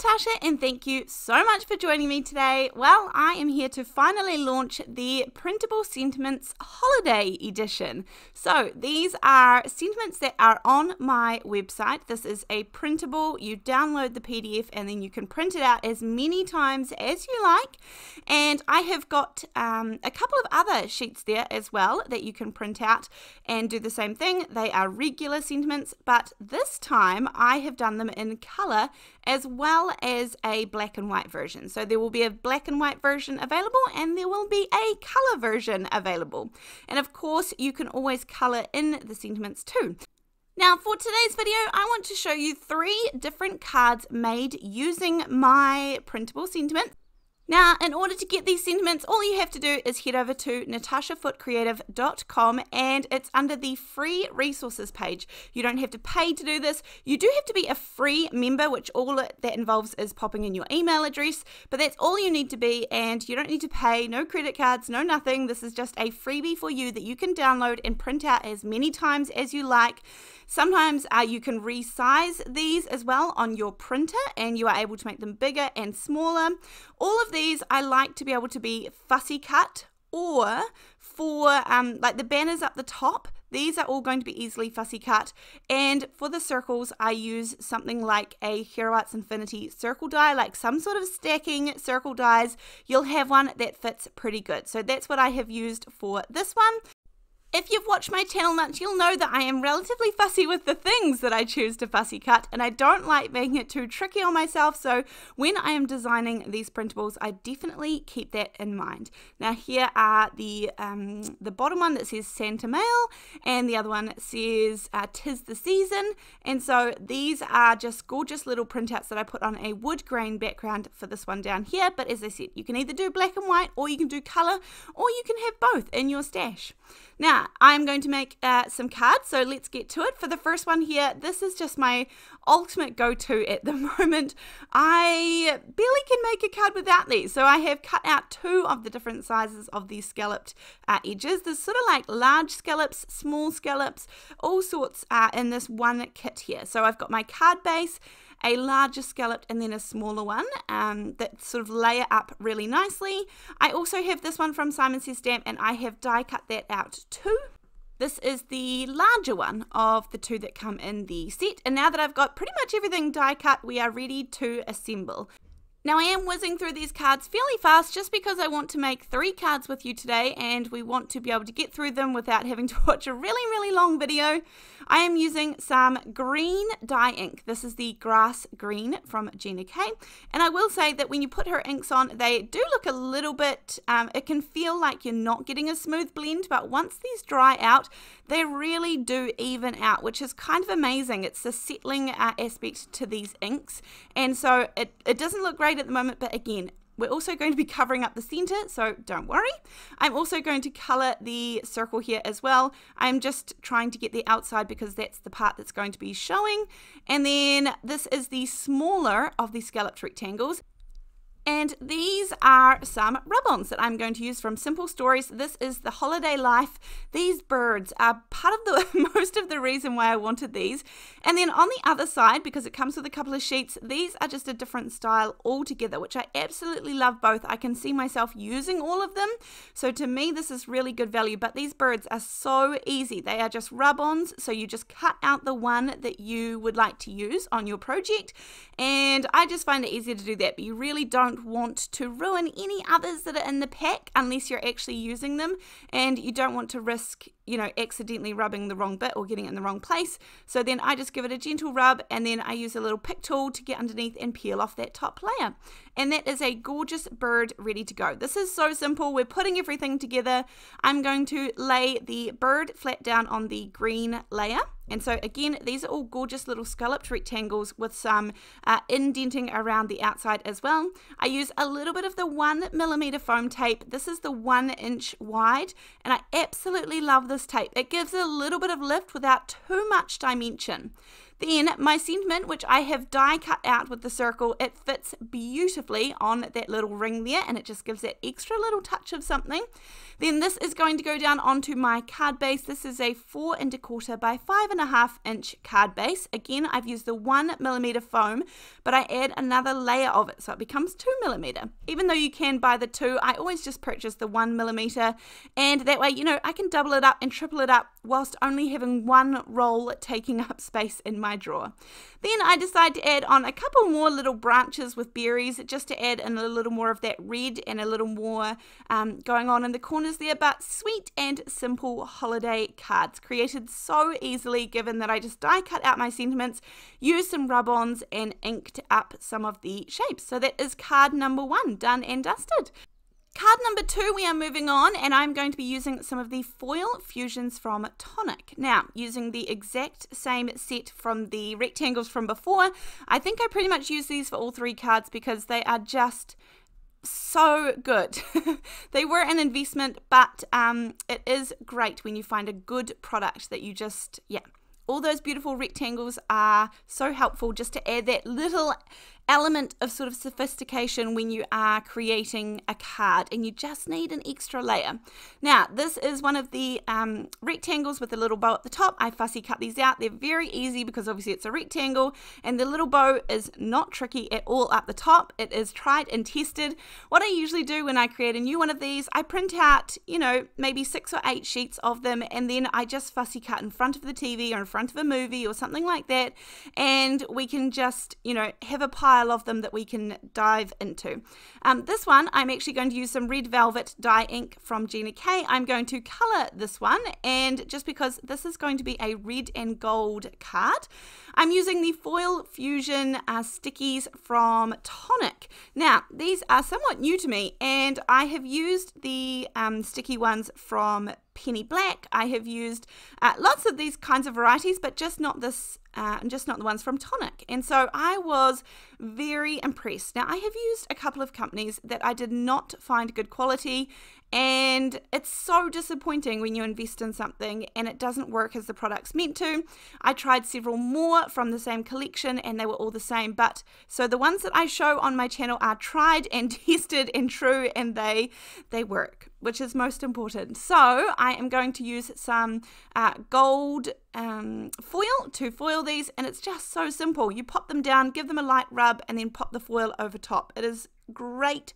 Natasha and thank you so much for joining me today. Well, I am here to finally launch the Printable Sentiments Holiday Edition. So these are sentiments that are on my website. This is a printable, you download the PDF and then you can print it out as many times as you like. And I have got a couple of other sheets there as well that you can print out and do the same thing. They are regular sentiments, but this time I have done them in color as well as a black and white version. So there will be a black and white version available and there will be a color version available. And of course you can always color in the sentiments too. Now for today's video, I want to show you 3 different cards made using my printable sentiments. Now, in order to get these sentiments, all you have to do is head over to natashafootecreative.com and it's under the free resources page. You don't have to pay to do this. You do have to be a free member, which all that involves is popping in your email address, but that's all you need to be and you don't need to pay, no credit cards, no nothing. This is just a freebie for you that you can download and print out as many times as you like. Sometimes you can resize these as well on your printer and you are able to make them bigger and smaller. All of these I like to be able to be fussy cut, or for like the banners up the top, these are all going to be easily fussy cut. And for the circles, I use something like a Hero Arts Infinity circle die, like some sort of stacking circle dies. You'll have one that fits pretty good. So that's what I have used for this one. If you've watched my channel much, you'll know that I am relatively fussy with the things that I choose to fussy cut, and I don't like making it too tricky on myself, so when I am designing these printables, I definitely keep that in mind. Now here are the bottom one that says Santa Mail, and the other one says 'Tis the Season, and so these are just gorgeous little printouts that I put on a wood grain background for this one down here, but as I said, you can either do black and white, or you can do color, or you can have both in your stash. Now, I'm going to make some cards, so let's get to it. For the first one here, this is just my ultimate go-to at the moment. I barely can make a card without these, so I have cut out 2 of the different sizes of these scalloped edges. There's sort of like large scallops, small scallops, all sorts in this one kit here. So I've got my card base, a larger scallop and then a smaller one that sort of layer up really nicely. I also have this one from Simon Says Stamp and I have die cut that out too. This is the larger one of the 2 that come in the set, and now that I've got pretty much everything die cut, we are ready to assemble. Now I am whizzing through these cards fairly fast just because I want to make 3 cards with you today and we want to be able to get through them without having to watch a really long video. I am using some green dye ink. This is the Grass Green from Gina K. And I will say that when you put her inks on, they do look a little bit, it can feel like you're not getting a smooth blend, but once these dry out, they really do even out, which is kind of amazing. It's the settling aspect to these inks. And so it doesn't look great at the moment, but again, we're also going to be covering up the center, so don't worry. I'm also going to color the circle here as well. I'm just trying to get the outside because that's the part that's going to be showing. And then this is the smaller of the scalloped rectangles. And these are some rub-ons that I'm going to use from Simple Stories. This is the Holiday Life. These birds are part of the most of the reason why I wanted these. And then on the other side, because it comes with a couple of sheets, these are just a different style altogether, which I absolutely love both. I can see myself using all of them. So to me, this is really good value. But these birds are so easy. They are just rub-ons. So you just cut out the one that you would like to use on your project. And I just find it easier to do that. But you really don't want to ruin any others that are in the pack unless you're actually using them, and you don't want to risk, you know, accidentally rubbing the wrong bit or getting it in the wrong place. So then I just give it a gentle rub and then I use a little pick tool to get underneath and peel off that top layer. And that is a gorgeous bird ready to go. This is so simple. We're putting everything together. I'm going to lay the bird flat down on the green layer. And so again, these are all gorgeous little scalloped rectangles with some indenting around the outside as well. I use a little bit of the 1mm foam tape. This is the 1 inch wide, and I absolutely love this tape. It gives a little bit of lift without too much dimension. Then my sentiment, which I have die cut out with the circle, it fits beautifully on that little ring there, and it just gives that extra little touch of something. Then this is going to go down onto my card base. This is a 4 1/4 by 5.5 inch card base. Again, I've used the 1mm foam, but I add another layer of it, so it becomes 2mm. Even though you can buy the 2, I always just purchase the 1mm, and that way, you know, I can double it up and triple it up whilst only having one roll taking up space in my drawer. Then I decide to add on a couple more little branches with berries, just to add in a little more of that red and a little more going on in the corners there, but sweet and simple holiday cards, created so easily given that I just die cut out my sentiments, used some rub-ons and inked up some of the shapes. So that is card number 1, done and dusted. Card number 2, we are moving on, and I'm going to be using some of the foil fusions from Tonic. Now, using the exact same set from the rectangles from before, I think I pretty much use these for all 3 cards because they are just so good. They were an investment, but it is great when you find a good product that you just, yeah. All those beautiful rectangles are so helpful just to add that little element of sort of sophistication when you are creating a card, and you just need an extra layer. Now, this is one of the rectangles with a little bow at the top. I fussy cut these out. They're very easy because obviously it's a rectangle, and the little bow is not tricky at all up the top. It is tried and tested. What I usually do when I create a new one of these, I print out, you know, maybe 6 or 8 sheets of them, and then I just fussy cut in front of the TV or in front of a movie or something like that, and we can just, you know, have a pile of them that we can dive into. This one, I'm actually going to use some red velvet dye ink from Gina K. I'm going to color this one, and just because this is going to be a red and gold card, I'm using the Foil Fusion stickies from Tonic. Now, these are somewhat new to me, and I have used the sticky ones from Penny Black. I have used lots of these kinds of varieties, but just not this, just not the ones from Tonic. And so I was very impressed. Now, I have used a couple of companies that I did not find good quality, and it's so disappointing when you invest in something and it doesn't work as the product's meant to. I tried several more from the same collection and they were all the same, but so the ones that I show on my channel are tried and tested and true, and they work, which is most important. So I am going to use some gold foil to foil these, and it's just so simple. You pop them down, give them a light rub, and then pop the foil over top. It is great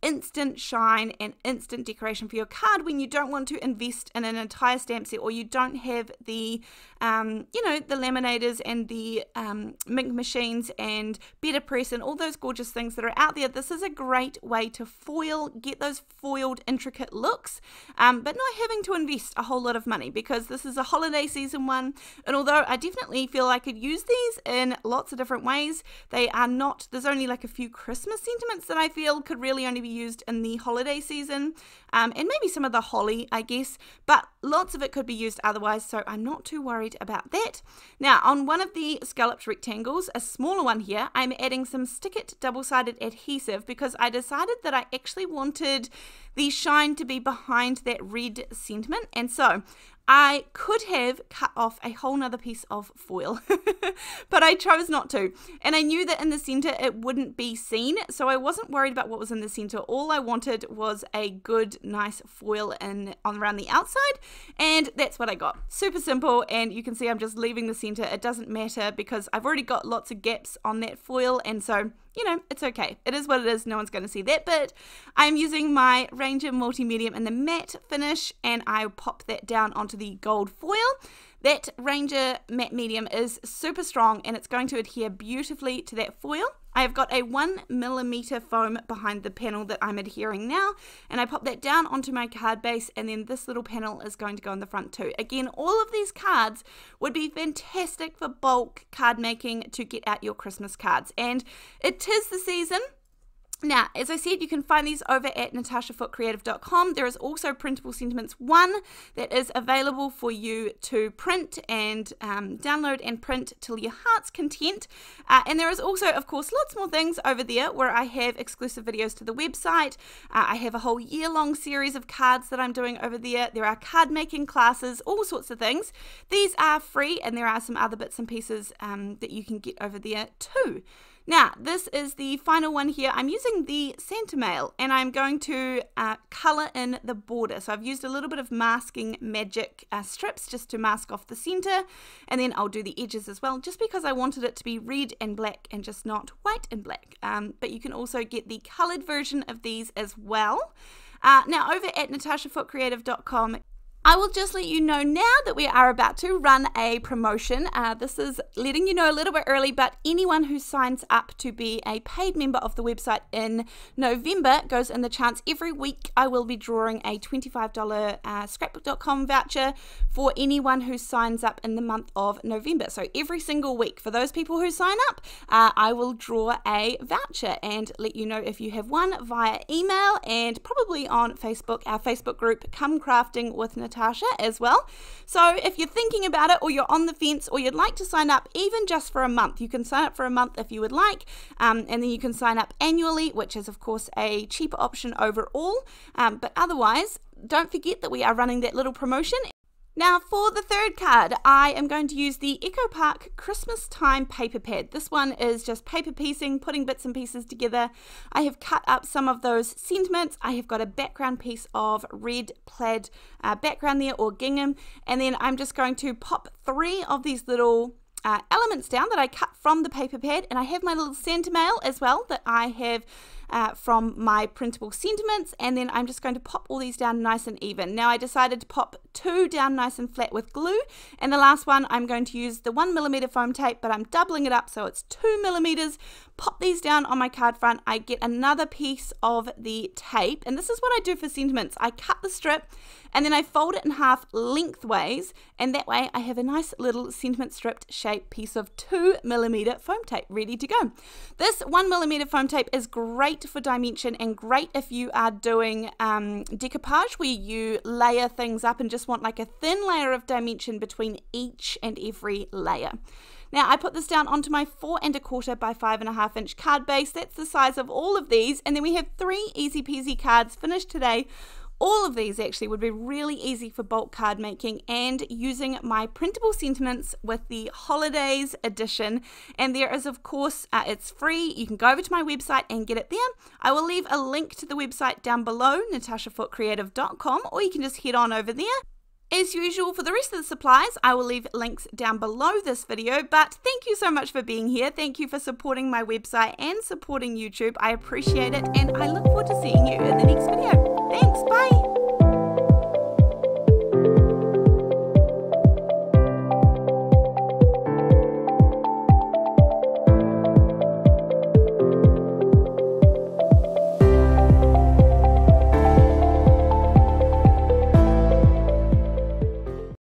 instant shine and instant decoration for your card when you don't want to invest in an entire stamp set, or you don't have the you know, the laminators and the ink machines and better press and all those gorgeous things that are out there. This is a great way to foil, get those foiled intricate looks, but not having to invest a whole lot of money, because this is a holiday season one, and although I definitely feel I could use these in lots of different ways, they are not, there's only like a few Christmas sentiments that I feel could really only be used in the holiday season, and maybe some of the holly, I guess, but lots of it could be used otherwise, so I'm not too worried about that. Now, on one of the scalloped rectangles, a smaller one here, I'm adding some Stick It double-sided adhesive because I decided that I actually wanted the shine to be behind that red sentiment, and so I could have cut off a whole nother piece of foil, but I chose not to. And I knew that in the center it wouldn't be seen, so I wasn't worried about what was in the center. All I wanted was a good, nice foil around the outside, and that's what I got. Super simple, and you can see I'm just leaving the center. It doesn't matter because I've already got lots of gaps on that foil, and so, you know, it's okay. It is what it is. No one's going to see that, but I'm using my Ranger Multi-Medium in the matte finish, and I pop that down onto the gold foil. That Ranger matte medium is super strong, and it's going to adhere beautifully to that foil. I have got a 1mm foam behind the panel that I'm adhering now, and I pop that down onto my card base, and then this little panel is going to go in the front too. Again, all of these cards would be fantastic for bulk card making to get out your Christmas cards, and it is the season. Now, as I said, you can find these over at natashafootecreative.com. There is also Printable Sentiments 1 that is available for you to print and download and print till your heart's content. And there is also, of course, lots more things over there where I have exclusive videos to the website. I have a whole year-long series of cards that I'm doing over there. There are card making classes, all sorts of things. These are free, and there are some other bits and pieces that you can get over there too. Now, this is the final one here. I'm using the Centermail, and I'm going to colour in the border. So I've used a little bit of masking magic strips just to mask off the centre, and then I'll do the edges as well, just because I wanted it to be red and black and just not white and black. But you can also get the coloured version of these as well. Now, over at natashafootecreative.com, I will just let you know now that we are about to run a promotion. This is letting you know a little bit early, but anyone who signs up to be a paid member of the website in November goes in the chance. Every week I will be drawing a $25 scrapbook.com voucher for anyone who signs up in the month of November. So every single week, for those people who sign up, I will draw a voucher and let you know if you have won via email and probably on Facebook, our Facebook group, Come Crafting with Natasha as well. So if you're thinking about it, or you're on the fence, or you'd like to sign up even just for a month, you can sign up for a month if you would like, and then you can sign up annually, which is of course a cheaper option overall, but otherwise don't forget that we are running that little promotion. Now for the third card, I am going to use the Echo Park Christmas Time paper pad. This one is just paper piecing, putting bits and pieces together. I have cut up some of those sentiments. I have got a background piece of red plaid background there, or gingham, and then I'm just going to pop 3 of these little elements down that I cut from the paper pad, and I have my little Centermail as well that I have from my printable sentiments, and then I'm just going to pop all these down nice and even. Now I decided to pop 2 down nice and flat with glue, and the last one I'm going to use the 1mm foam tape, but I'm doubling it up so it's 2mm. Pop these down on my card front. I get another piece of the tape, and this is what I do for sentiments. I cut the strip and then I fold it in half lengthways, and that way I have a nice little sentiment stripped shape piece of 2mm foam tape ready to go. This 1mm foam tape is great for dimension and great if you are doing decoupage, where you layer things up and just want like a thin layer of dimension between each and every layer. Now I put this down onto my 4 1/4 by 5.5 inch card base. That's the size of all of these, and then we have 3 easy peasy cards finished today. All of these actually would be really easy for bulk card making and using my printable sentiments with the holidays edition. And there is, of course, it's free. You can go over to my website and get it there. I will leave a link to the website down below, natashafootecreative.com, or you can just head on over there. As usual, for the rest of the supplies, I will leave links down below this video, but thank you so much for being here. Thank you for supporting my website and supporting YouTube. I appreciate it, and I look forward to seeing you in the next video. Thanks, bye!